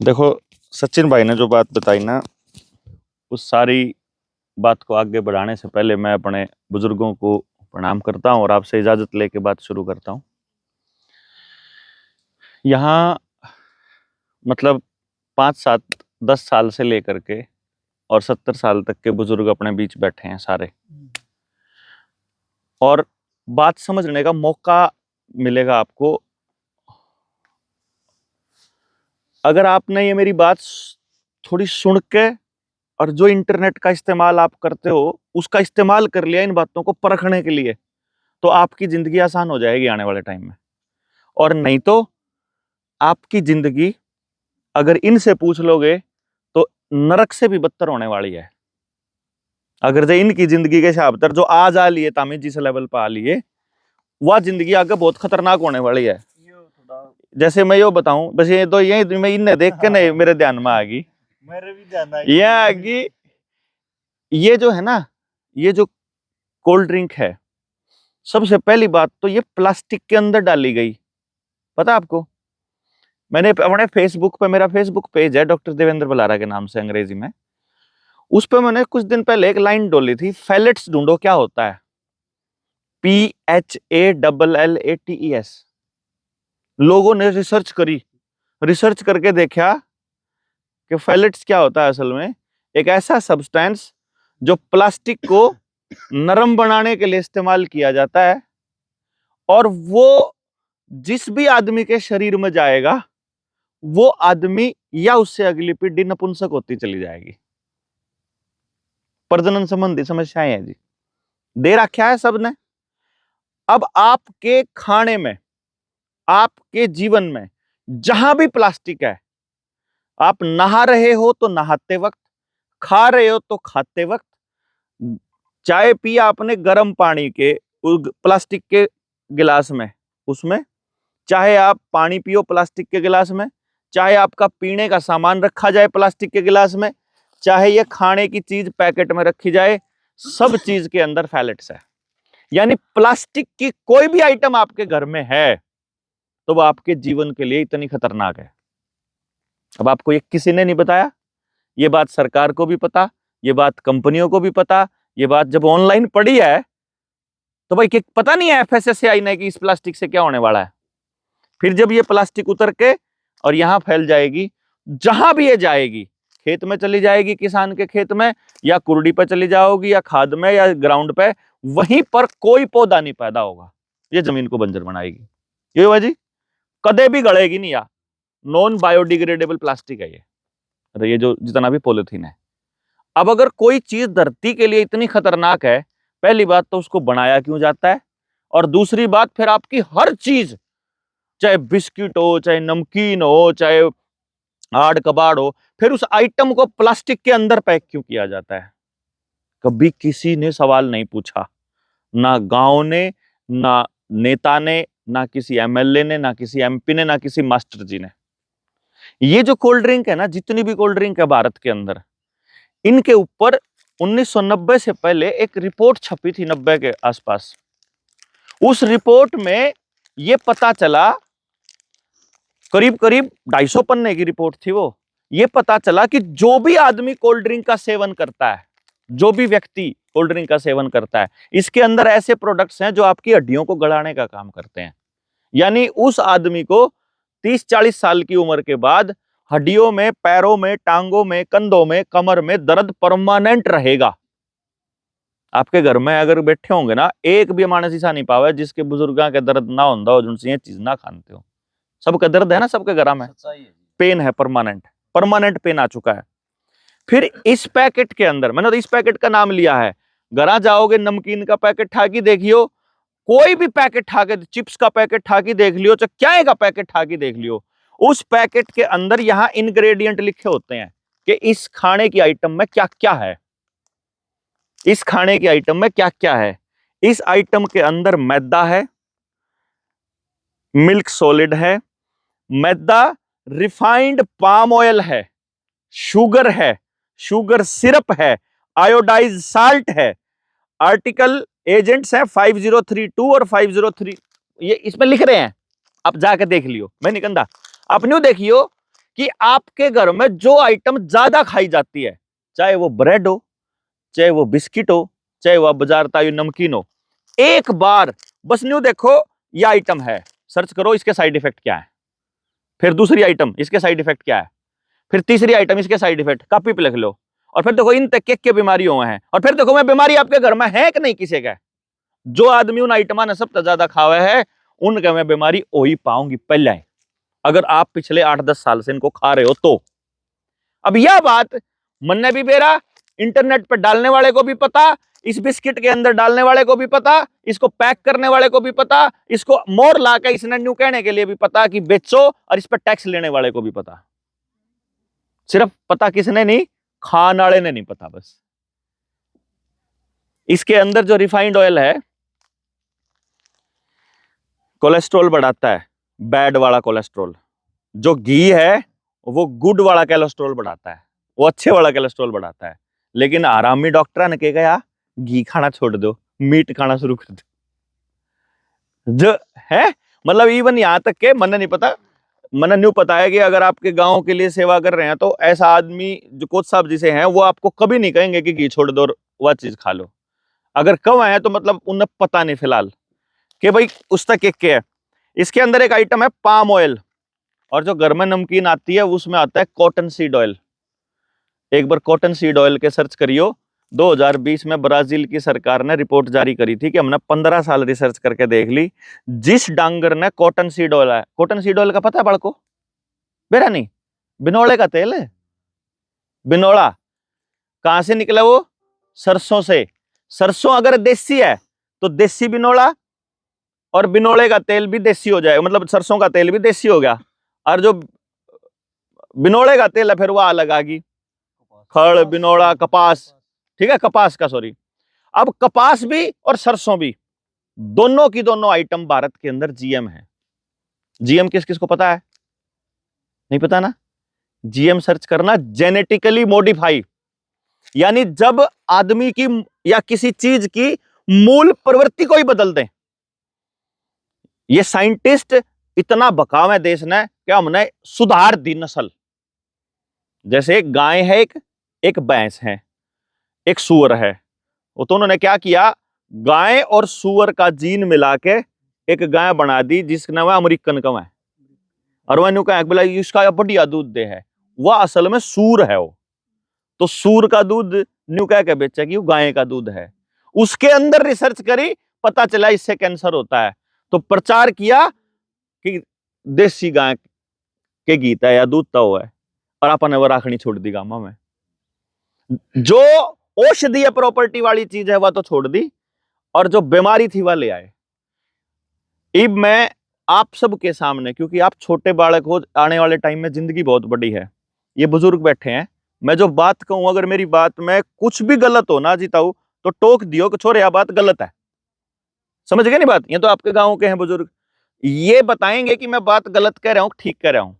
देखो, सचिन भाई ने जो बात बताई ना, उस सारी बात को आगे बढ़ाने से पहले मैं अपने बुजुर्गों को प्रणाम करता हूं और आपसे इजाजत लेके बात शुरू करता हूं। यहाँ मतलब 5, 7, 10 साल से लेकर के और 70 साल तक के बुजुर्ग अपने बीच बैठे हैं सारे, और बात समझने का मौका मिलेगा आपको अगर आपने ये मेरी बात थोड़ी सुन के और जो इंटरनेट का इस्तेमाल आप करते हो उसका इस्तेमाल कर लिया इन बातों को परखने के लिए, तो आपकी जिंदगी आसान हो जाएगी आने वाले टाइम में। और नहीं तो आपकी जिंदगी अगर इनसे पूछ लोगे तो नरक से भी बदतर होने वाली है। अगर जो इनकी जिंदगी के हिसाब तर जो आज आ लिए तामी जिस लेवल पर आ लिए, वह जिंदगी आगे बहुत खतरनाक होने वाली है। जैसे मैं यो बताऊं, बस ये तो यही मैं इन्हें देख के नहीं मेरे ध्यान में आ गई, मेरे भी ध्यान आ ये आ गई। ये जो है ना, ये जो कोल्ड ड्रिंक है, सबसे पहली बात तो ये प्लास्टिक के अंदर डाली गई। पता आपको, मैंने अपने फेसबुक पे, मेरा फेसबुक पेज है डॉक्टर देवेंद्र बलारा के नाम से अंग्रेजी में, उस पे मैंने कुछ दिन पहले एक लाइन डोली थी, फैलेट्स ढूंढो क्या होता है, PHALLATES। लोगों ने रिसर्च करी, रिसर्च करके देखा कि फैलेट्स क्या होता है। असल में एक ऐसा सब्सटेंस जो प्लास्टिक को नरम बनाने के लिए इस्तेमाल किया जाता है, और वो जिस भी आदमी के शरीर में जाएगा वो आदमी या उससे अगली पीढ़ी नपुंसक होती चली जाएगी। प्रजनन संबंधी समस्याएं हैं जी, दे रखा है सबने। अब आपके खाने में, आपके जीवन में जहां भी प्लास्टिक है, आप नहा रहे हो तो नहाते वक्त, खा रहे हो तो खाते वक्त, चाय पिया आपने गर्म पानी के प्लास्टिक के गिलास में, उसमें, चाहे आप पानी पियो प्लास्टिक के गिलास में, चाहे आपका पीने का सामान रखा जाए प्लास्टिक के गिलास में, चाहे ये खाने की चीज पैकेट में रखी जाए, सब चीज के अंदर फैलेट्स है। यानी प्लास्टिक की कोई भी आइटम आपके घर में है तो वो आपके जीवन के लिए इतनी खतरनाक है। अब आपको ये किसी ने नहीं बताया, ये बात सरकार को भी पता, ये बात कंपनियों को भी पता, ये बात जब ऑनलाइन पड़ी है तो भाई पता नहीं है FSSAI ने कि इस प्लास्टिक से क्या होने वाला है। फिर जब ये प्लास्टिक उतर के और यहां फैल जाएगी, जहां भी ये जाएगी, खेत में चली जाएगी, किसान के खेत में, या कुर्डी पे चली जाओगी, या खाद में, या ग्राउंड पे, वहीं पर कोई पौधा नहीं पैदा होगा, ये जमीन को बंजर बनाएगी। ये हुआ जी, कदे भी गड़ेगी नहीं। या नॉन बायोडिग्रेडेबल प्लास्टिक है ये जो जितना भी पॉलिथीन है। अब अगर कोई चीज धरती के लिए इतनी खतरनाक है, पहली बात तो उसको बनाया क्यों जाता है, और दूसरी बात फिर आपकी हर चीज, चाहे बिस्किट हो, चाहे नमकीन हो, चाहे आड़ कबाड़ हो, फिर उस आइटम को प्लास्टिक के अंदर पैक क्यों किया जाता है। कभी किसी ने सवाल नहीं पूछा, ना गांव ने, ना नेता ने, ना किसी MLA ने, ना किसी MP ने, ना किसी मास्टर जी ने। ये जो कोल्ड ड्रिंक है ना, जितनी भी कोल्ड ड्रिंक है भारत के अंदर, इनके ऊपर 1990 से पहले एक रिपोर्ट छपी थी, 90 के आसपास। उस रिपोर्ट में यह पता चला, करीब करीब 250 पन्ने की रिपोर्ट थी वो, ये पता चला कि जो भी आदमी कोल्ड ड्रिंक का सेवन करता है, जो भी व्यक्ति कोल्ड ड्रिंक का सेवन करता है, इसके अंदर ऐसे प्रोडक्ट्स हैं जो आपकी हड्डियों को गलाने का काम करते हैं। यानी उस आदमी को 30-40 साल की उम्र के बाद हड्डियों में, पैरों में, टांगों में, कंधों में, कमर में दर्द परमानेंट रहेगा। आपके घर में अगर बैठे होंगे ना, एक भी मानस ऐसा नहीं पावा जिसके बुजुर्गा के दर्द ना होता हो, जिनसे ये चीज ना खाते हो। सबका दर्द है ना, सबके घर में पेन है, परमानेंट पेन आ चुका है। फिर इस पैकेट के अंदर, मैंने तो इस पैकेट का नाम लिया है, घर जाओगे नमकीन का पैकेट ठाकी देखियो, कोई भी पैकेट ठाके, चिप्स का पैकेट ठाकी देख लियो, चाहे क्या का पैकेट ठाकी देख लियो, उस पैकेट के अंदर यहां इंग्रेडिएंट लिखे होते हैं कि इस खाने की आइटम में क्या क्या है, इस खाने की आइटम में क्या क्या है। इस आइटम के अंदर मैदा है, मिल्क सॉलिड है, मैदा, रिफाइंड पाम ऑयल है, शुगर है, शुगर सिरप है, आयोडाइज साल्ट है, आर्टिकल एजेंट्स हैं 5032 और 503, ये इसमें लिख रहे हैं, आप जाकर देख लियो, मैं नहीं कहता, आप न्यू देखियो कि आपके घर में जो आइटम ज्यादा खाई जाती है, चाहे वो ब्रेड हो, चाहे वो बिस्किट हो, चाहे वो बाजार तायु नमकीन हो, एक बार बस न्यू देखो ये आइटम है, सर्च करो इसके साइड इफेक्ट क्या है, फिर दूसरी आइटम इसके साइड इफेक्ट क्या है, फिर तीसरी आइटम इसके साइड इफेक्ट, कॉपी पे लिख लो, और फिर देखो इन तक के बीमारियों हैं, और फिर देखो मैं बीमारी आपके घर में है कि नहीं किसी का, जो आदमी उन आइटमा ने सबसे ज्यादा खावा है उनका मैं बीमारी हो ही पाऊंगी पहले, अगर आप पिछले 8-10 साल से इनको खा रहे हो तो। अब यह बात मन ने भी बेरा, इंटरनेट पर डालने वाले को भी पता, इस बिस्किट के अंदर डालने वाले को भी पता, इसको पैक करने वाले को भी पता, इसको मोर ला के इसने न्यू कहने के लिए भी पता कि बेचो, और इस पर टैक्स लेने वाले को भी पता। सिर्फ पता किसने नहीं, खाने वाले ने नहीं पता। बस इसके अंदर जो रिफाइंड ऑयल है कोलेस्ट्रॉल बढ़ाता है, बैड वाला कोलेस्ट्रॉल। जो घी है वो गुड वाला कोलेस्ट्रॉल बढ़ाता है, वो अच्छे वाला कोलेस्ट्रॉल बढ़ाता है। लेकिन आरामी डॉक्टर ने कहा यार घी खाना छोड़ दो, मीट खाना शुरू कर दो। जो है मतलब इवन यहां तक के मन नहीं पता, मन न्यू पता है कि अगर आपके गांव के लिए सेवा कर रहे हैं तो ऐसा आदमी जो कोच साहब जिसे हैं वो आपको कभी नहीं कहेंगे कि घी छोड़ दो और वह चीज खा लो। अगर कम है तो मतलब उन्हें पता नहीं फिलहाल कि भाई उस तक एक है। इसके अंदर एक आइटम है पाम ऑयल, और जो घर में नमकीन आती है उसमें आता है कॉटन सीड ऑयल। एक बार कॉटन सीड ऑयल के सर्च करियो। 2020 में ब्राजील की सरकार ने रिपोर्ट जारी करी थी कि हमने 15 साल रिसर्च करके देख ली, जिस डांगर ने कॉटन सीड ऑयल है, कॉटन सीड ऑयल का पता है बड़को बेरा नहीं, बिनोले का तेल है। बिनोला कहां से निकला? वो सरसों से। सरसों अगर देसी है तो देसी बिनोला, और बिनोले का तेल भी देसी हो जाएगा, मतलब सरसों का तेल भी देसी हो गया। और जो बिनोले का तेल है फिर वह अलग आ गई, खड़ बिनोला कपास, ठीक है कपास का सॉरी। अब कपास भी और सरसों भी दोनों की दोनों आइटम भारत के अंदर जीएम है। जीएम किस किस को पता है? नहीं पता ना? जीएम सर्च करना, जेनेटिकली मॉडिफाई, यानी जब आदमी की या किसी चीज की मूल प्रवृत्ति को ही बदल दें। ये साइंटिस्ट इतना बकाव है देश ने कि हमने सुधार दी नस्ल। जैसे एक गाय है, एक भैंस है, एक सूअर है, वो तो उन्होंने क्या किया, गाय और सूअर का जीन मिला के एक गाय बना दी जिसका नाम है अमेरिकन कम है। और वह न्यू कहा बोला इसका बढ़िया दूध दे है, वह असल में सूर है। वो तो सूर का दूध न्यू कह के बेचा कि वो गाय का दूध है। उसके अंदर रिसर्च करी, पता चला इससे कैंसर होता है, तो प्रचार किया कि देसी गाय के गीत है या दूध तो है, और अपन वो राखनी छोड़ दी गामा में। जो औषधीय प्रॉपर्टी वाली चीज है वह तो छोड़ दी, और जो बीमारी थी वह ले आए। अब मैं आप सबके सामने, क्योंकि आप छोटे बालक हो, आने वाले टाइम में जिंदगी बहुत बड़ी है, ये बुजुर्ग बैठे हैं, मैं जो बात कहूं अगर मेरी बात में कुछ भी गलत हो ना जीताऊ तो टोक दियो कि छोरे यह बात गलत है। समझ गए नहीं बात? ये तो आपके गांव के हैं बुजुर्ग, ये बताएंगे कि मैं बात गलत कह रहा हूं ठीक कह रहा हूं।